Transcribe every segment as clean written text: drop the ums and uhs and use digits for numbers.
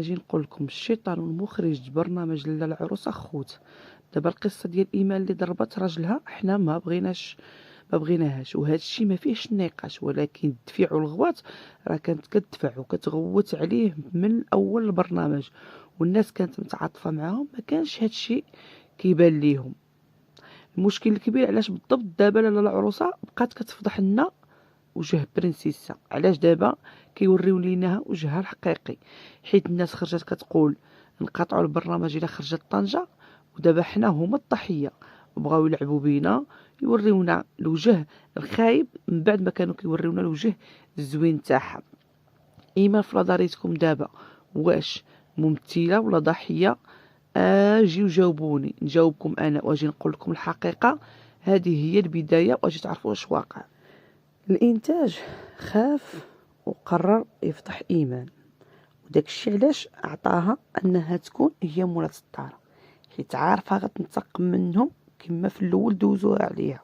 اجي نقول لكم الشيطان والمخرج برنامج لاله العروسه خوت. دابا القصه ديال ايمان اللي ضربت راجلها حنا ما بغيناهاش، وهذا الشيء ما فيهش النقاش، ولكن الدفيع والغوات راه كانت كتدفع وكتغوت عليه من اول البرنامج، والناس كانت متعاطفه معاهم، ما كانش هذا الشيء كيبان ليهم. المشكل الكبير علاش بالضبط دابا لاله العروسه بقات كتفضح لنا وجه برنسيسا؟ علاش دابا كيوريو ليناها وجهها الحقيقي؟ حيت الناس خرجت كتقول نقاطعوا البرنامج الا خرجت طنجة، ودابا حنا هما الضحيه، وبغاو يلعبوا بينا، يوريونا الوجه الخايب من بعد ما كانوا كيوريونا الوجه الزوين تاعها. ايمان في نظريتكم دابا واش ممثله ولا ضحيه؟ اجيو جاوبوني، نجاوبكم انا واجي نقول لكم الحقيقه. هذه هي البدايه واجي تعرفوا واش واقع. الانتاج خاف وقرر يفضح ايمان، وداك الشيء علاش عطاها انها تكون هي مولاة الدار، حيت عارفه غتنتقم منهم كما في الاول دوزوها عليها.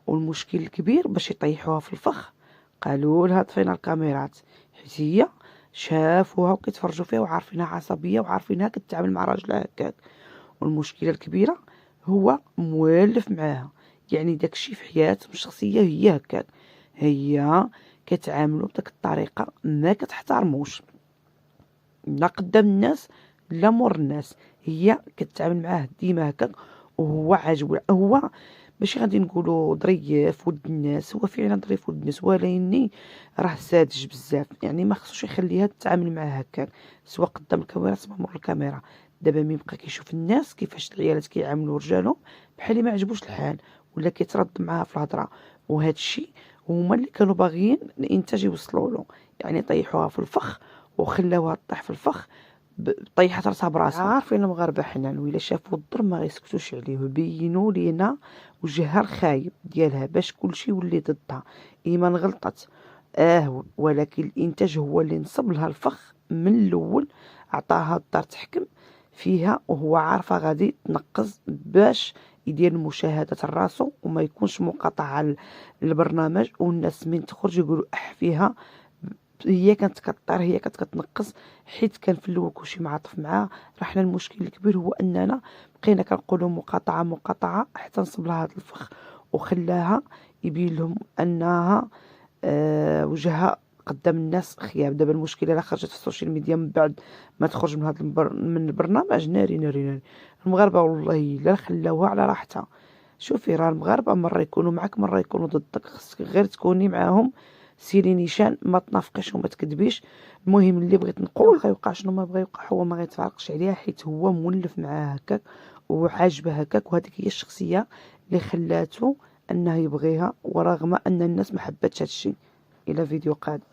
والمشكل الكبير باش يطيحوها في الفخ قالوا لها طفينا الكاميرات، حيت هي شافوها وكيتفرجوا فيها وعارفينها عصبيه وعارفينها كتعامل مع راجلها هكاك. والمشكله الكبيره هو مولف معاها، يعني داكشي في حياتهم الشخصيه هي هكاك، هي كتعاملوا بداك الطريقه، ما كتحترموش لا قدام الناس لا مور الناس، هي كتعامل معاه ديما هكاك. وهو عاجبو، هو ماشي غادي نقولوا ظريف ود الناس، هو فعلا ظريف ود الناس، ولكن راه ساذج بزاف، يعني ما خصوش يخليها تتعامل معاه هكاك سواء قدام الكاميرا سواء مور الكاميرا. دابا ملي بقى كيشوف الناس كيفاش العيالات كيعاملوا رجالهم بحال ما عجبوش الحال ولا كيترد معاها في الهضره، وهذا الشيء هما اللي كانوا باغيين الانتاج يوصلوا له، يعني طيحوها في الفخ وخلاوها تطيح في الفخ، طيحت راسها براسها. عارفين المغاربه حنان وإلا شافوا الضر ما غيسكتوش عليه، بينوا لينا وجهها الخايب ديالها باش كلشي يولي ضدها. ايمان غلطت ولكن الانتاج هو اللي نصب لها الفخ من الاول، عطاها الدار تحكم فيها وهو عارفه غادي تنقز باش يدير المشاهدات راسو وما يكونش مقاطعه للبرنامج، والناس من تخرج يقولوا فيها. هي كانت كطير، هي كانت كتنقص، حيت كان في الاول كلشي معاطف معاه. رحنا المشكل الكبير هو اننا بقينا كنقولوا مقاطعه حتى نصب لها هذا الفخ وخلاها يبين لهم انها وجهها قدام الناس خياب. دابا المشكله لا خرجت في السوشيال ميديا من بعد ما تخرج من هذا من البرنامج ناري ناري ناري. المغاربه والله لا خلاوها على راحتها. شوفي راه المغاربه مره يكونوا معك مره يكونوا ضدك، خصك غير تكوني معاهم سيري نيشان، ما تنافقيش وما تكذبيش. المهم اللي بغيت نقول يوقع شنو ما بغى يوقع، هو ما غيتفارقش عليها حيت هو مولف معاها هكاك وعاجبه هكاك، وهذيك هي الشخصيه اللي خلاته انه يبغيها ورغم ان الناس ما حبتش هادشي. الى فيديو قادم.